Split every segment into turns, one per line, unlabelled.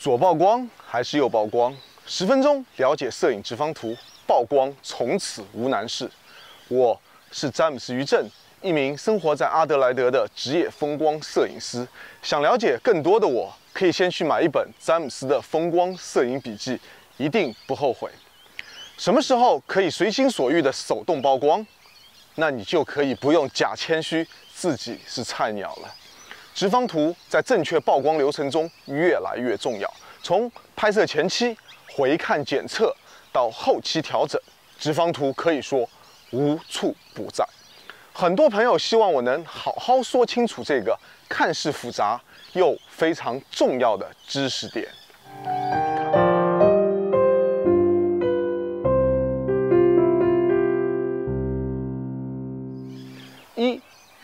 左曝光还是右曝光？10分钟了解摄影直方图，曝光从此无难事。我是詹姆斯于正，一名生活在阿德莱德的职业风光摄影师。想了解更多的我，可以先去买一本詹姆斯的风光摄影笔记，一定不后悔。什么时候可以随心所欲的手动曝光？那你就可以不用假谦虚，自己是菜鸟了。直方图在正确曝光流程中越来越重要，从拍摄前期回看检测到后期调整，直方图可以说无处不在。很多朋友希望我能好好说清楚这个看似复杂又非常重要的知识点。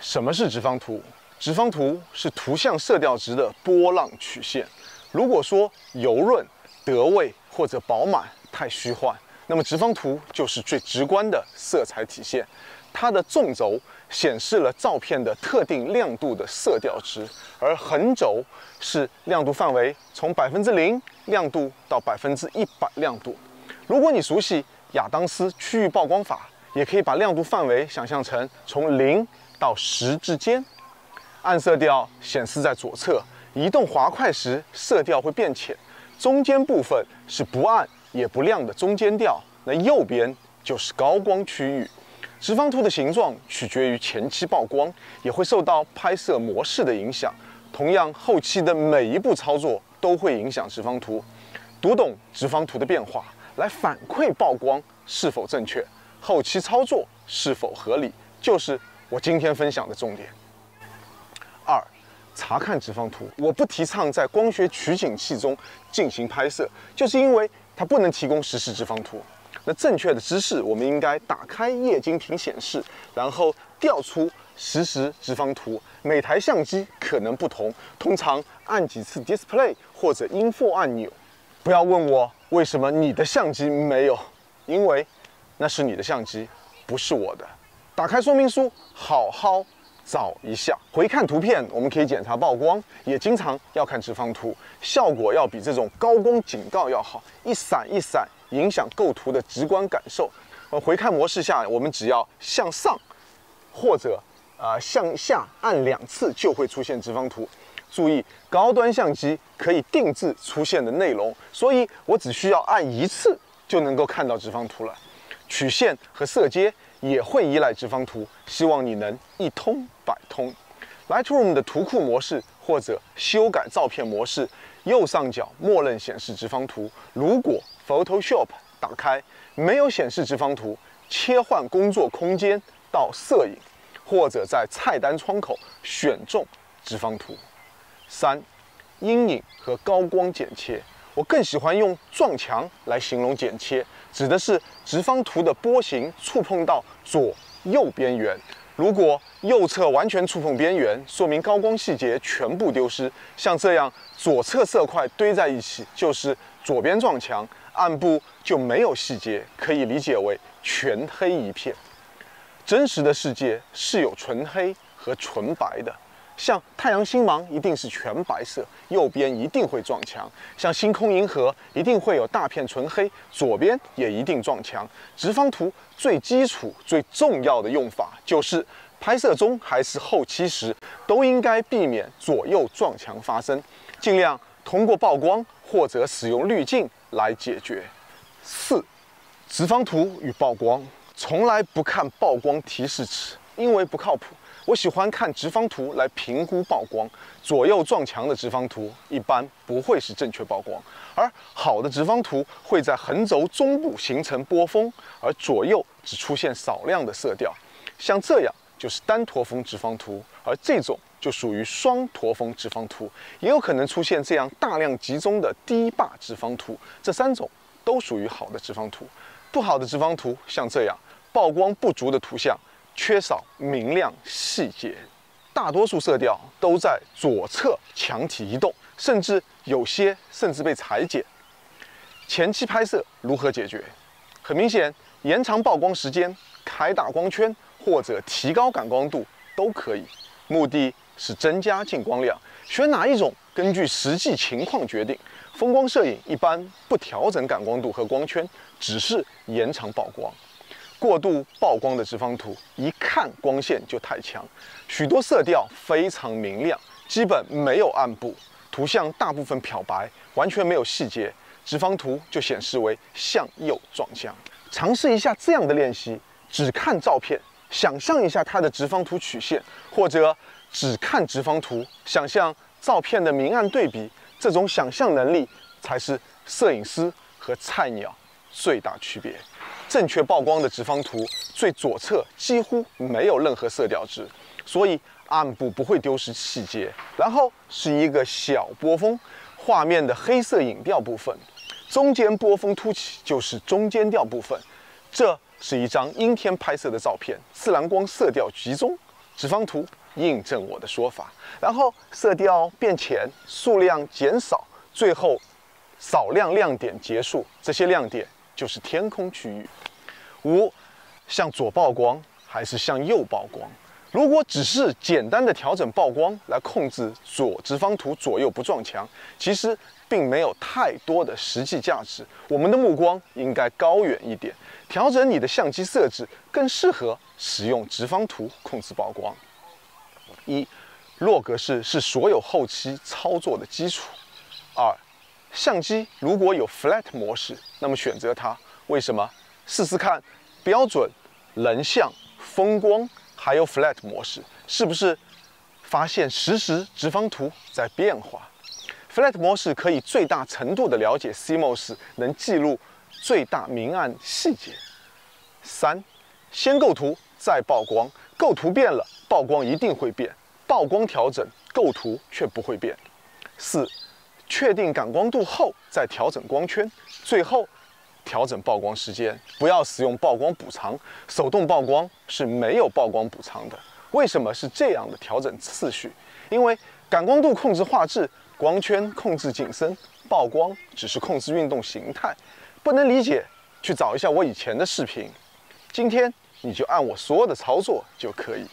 什么是直方图？直方图是图像色调值的波浪曲线。如果说油润、得味或者饱满太虚幻，那么直方图就是最直观的色彩体现。它的纵轴显示了照片的特定亮度的色调值，而横轴是亮度范围从0%亮度到100%亮度。如果你熟悉亚当斯区域曝光法，也可以把亮度范围想象成从0到10之间。暗色调显示在左侧，移动滑块时色调会变浅，中间部分是不暗也不亮的中间调，那右边就是高光区域。直方图的形状取决于前期曝光，也会受到拍摄模式的影响。同样，后期的每一步操作都会影响直方图。读懂直方图的变化，来反馈曝光是否正确，后期操作是否合理，就是我今天分享的重点。2. 查看直方图，我不提倡在光学取景器中进行拍摄，就是因为它不能提供实时直方图。那正确的姿势，我们应该打开液晶屏显示，然后调出实时直方图。每台相机可能不同，通常按几次 Display 或者 Info 按钮。不要问我为什么你的相机没有，因为那是你的相机，不是我的。打开说明书，好好找一下。回看图片，我们可以检查曝光，也经常要看直方图，效果要比这种高光警告要好，一闪一闪，影响构图的直观感受。回看模式下，我们只要向上或者向下按2次就会出现直方图。注意，高端相机可以定制出现的内容，所以我只需要按1次就能够看到直方图了。曲线和色阶也会依赖直方图，希望你能一通百通。Lightroom 的图库模式或者修改照片模式，右上角默认显示直方图。如果 Photoshop 打开没有显示直方图，切换工作空间到摄影，或者在菜单窗口选中直方图。3. 阴影和高光剪切，我更喜欢用撞墙来形容剪切，指的是直方图的波形触碰到左右边缘。如果右侧完全触碰边缘，说明高光细节全部丢失。像这样左侧色块堆在一起，就是左边撞墙，暗部就没有细节，可以理解为全黑一片。真实的世界是有纯黑和纯白的。像太阳星芒一定是全白色，右边一定会撞墙；像星空银河一定会有大片纯黑，左边也一定撞墙。直方图最基础、最重要的用法就是拍摄中还是后期时，都应该避免左右撞墙发生，尽量通过曝光或者使用滤镜来解决。4. 直方图与曝光，从来不看曝光提示词，因为不靠谱。我喜欢看直方图来评估曝光，左右撞墙的直方图一般不会是正确曝光，而好的直方图会在横轴中部形成波峰，而左右只出现少量的色调。像这样就是单驼峰直方图，而这种就属于双驼峰直方图，也有可能出现这样大量集中的低坝直方图。这3种都属于好的直方图。不好的直方图像这样，曝光不足的图像，缺少明亮细节，大多数色调都在左侧墙体移动，有些甚至被裁剪。前期拍摄如何解决？很明显，延长曝光时间、开大光圈或者提高感光度都可以，目的是增加进光量。选哪一种根据实际情况决定。风光摄影一般不调整感光度和光圈，只是延长曝光。过度曝光的直方图，一看光线就太强，许多色调非常明亮，基本没有暗部，图像大部分漂白，完全没有细节，直方图就显示为向右撞向。尝试一下这样的练习，只看照片，想象一下它的直方图曲线，或者只看直方图，想象照片的明暗对比，这种想象能力才是摄影师和菜鸟最大区别。正确曝光的直方图最左侧几乎没有任何色调值，所以暗部不会丢失细节。然后是一个小波峰，画面的黑色影调部分，中间波峰凸起就是中间调部分。这是一张阴天拍摄的照片，自然光色调集中，直方图印证我的说法。然后色调变浅，数量减少，最后少量亮点结束。这些亮点就是天空区域。5. 向左曝光还是向右曝光？如果只是简单的调整曝光来控制左直方图左右不撞墙，其实并没有太多的实际价值。我们的目光应该高远一点，调整你的相机色置，更适合使用直方图控制曝光。1. 弱格式是所有后期操作的基础。2. 相机如果有 Flat 模式，那么选择它。为什么？试试看标准、人像、风光还有 Flat 模式，是不是发现实时直方图在变化？ Flat 模式可以最大程度的了解 CMOS， 能记录最大明暗细节。3. 先构图再曝光，构图变了，曝光一定会变；曝光调整，构图却不会变。4. 确定感光度后再调整光圈，最后调整曝光时间，不要使用曝光补偿，手动曝光是没有曝光补偿的。为什么是这样的调整次序？因为感光度控制画质，光圈控制景深，曝光只是控制运动形态。不能理解，去找一下我以前的视频。今天你就按我说的操作就可以。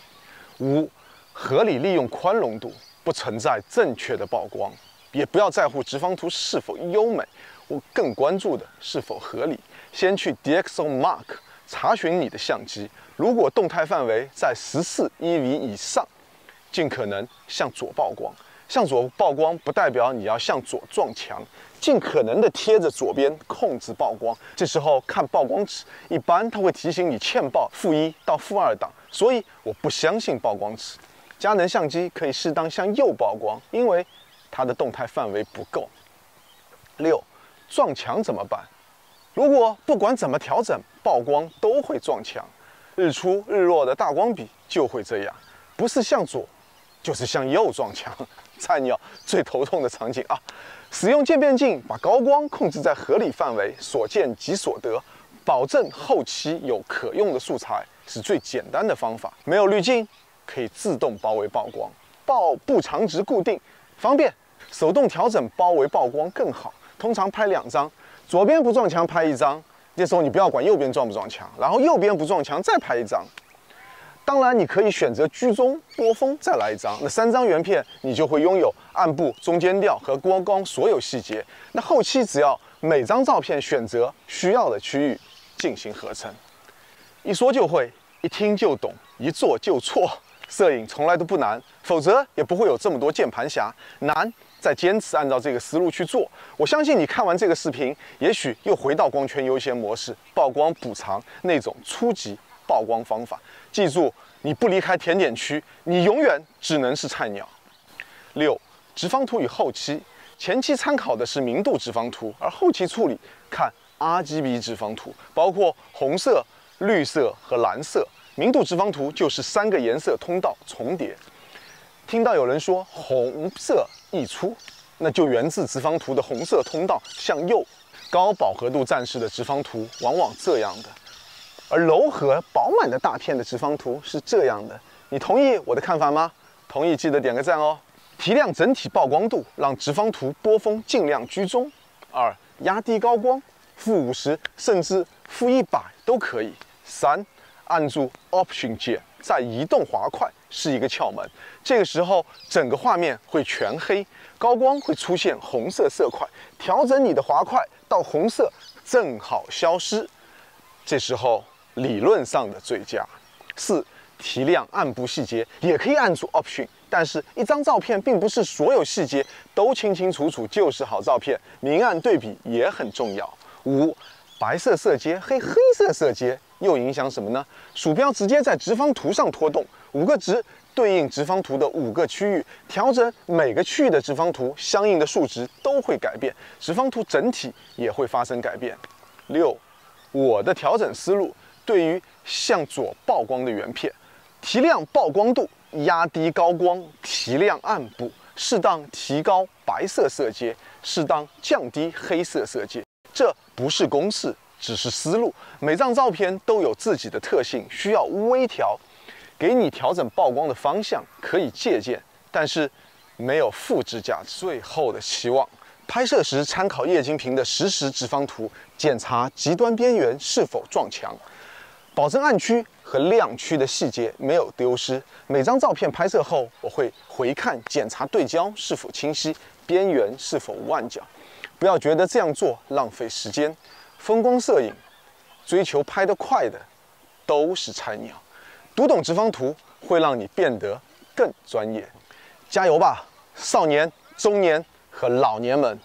5. 合理利用宽容度，不存在正确的曝光，也不要在乎直方图是否优美。我更关注的是否合理。先去 DxOMark 查询你的相机，如果动态范围在14 EV 以上，尽可能向左曝光。向左曝光不代表你要向左撞墙，尽可能的贴着左边控制曝光。这时候看曝光尺，一般它会提醒你欠曝-1到-2档，所以我不相信曝光尺。佳能相机可以适当向右曝光，因为它的动态范围不够。6. 撞墙怎么办？如果不管怎么调整，曝光都会撞墙，日出日落的大光比就会这样，不是向左，就是向右撞墙。菜鸟最头痛的场景啊！使用渐变镜把高光控制在合理范围，所见即所得，保证后期有可用的素材，是最简单的方法。没有滤镜，可以自动包围曝光，布长值固定，方便。手动调整包围曝光更好。通常拍2张，左边不撞墙拍1张，这时候你不要管右边撞不撞墙，然后右边不撞墙再拍1张。当然，你可以选择居中波峰再来1张，那3张原片你就会拥有暗部、中间调和光所有细节。那后期只要每张照片选择需要的区域进行合成。一说就会，一听就懂，一做就错。摄影从来都不难，否则也不会有这么多键盘侠。难再坚持按照这个思路去做。我相信你看完这个视频，也许又回到光圈优先模式、曝光补偿那种初级曝光方法。记住，你不离开甜点区，你永远只能是菜鸟。6. 直方图与后期，前期参考的是明度直方图，而后期处理看 RGB 直方图，包括红色、绿色和蓝色。明度直方图就是3个颜色通道重叠。听到有人说红色溢出，那就源自直方图的红色通道向右。高饱和度战士的直方图往往这样的，而柔和饱满的大片的直方图是这样的。你同意我的看法吗？同意记得点个赞哦。提亮整体曝光度，让直方图波峰尽量居中。2. 压低高光，-50甚至-100都可以。3. 按住 Option 键，再移动滑块，是一个窍门。这个时候，整个画面会全黑，高光会出现红色色块，调整你的滑块到红色正好消失。这时候理论上的最佳。4、提亮暗部细节，也可以按出 Option， 但是一张照片并不是所有细节都清清楚楚就是好照片，明暗对比也很重要。5、白色色阶黑色色阶又影响什么呢？鼠标直接在直方图上拖动5个值，对应直方图的5个区域，调整每个区域的直方图相应的数值都会改变，直方图整体也会发生改变。6、我的调整思路对于向左曝光的原片，提亮曝光度，压低高光，提亮暗部，适当提高白色色阶，适当降低黑色色阶。这不是公式，只是思路。每张照片都有自己的特性，需要微调。给你调整曝光的方向可以借鉴，但是没有复制价值。最后的期望，拍摄时参考液晶屏的实时直方图，检查极端边缘是否撞墙，保证暗区和亮区的细节没有丢失。每张照片拍摄后，我会回看检查对焦是否清晰，边缘是否无暗角。不要觉得这样做浪费时间，风光摄影追求拍得快的都是菜鸟。读懂直方图会让你变得更专业，加油吧，少年、中年和老年们！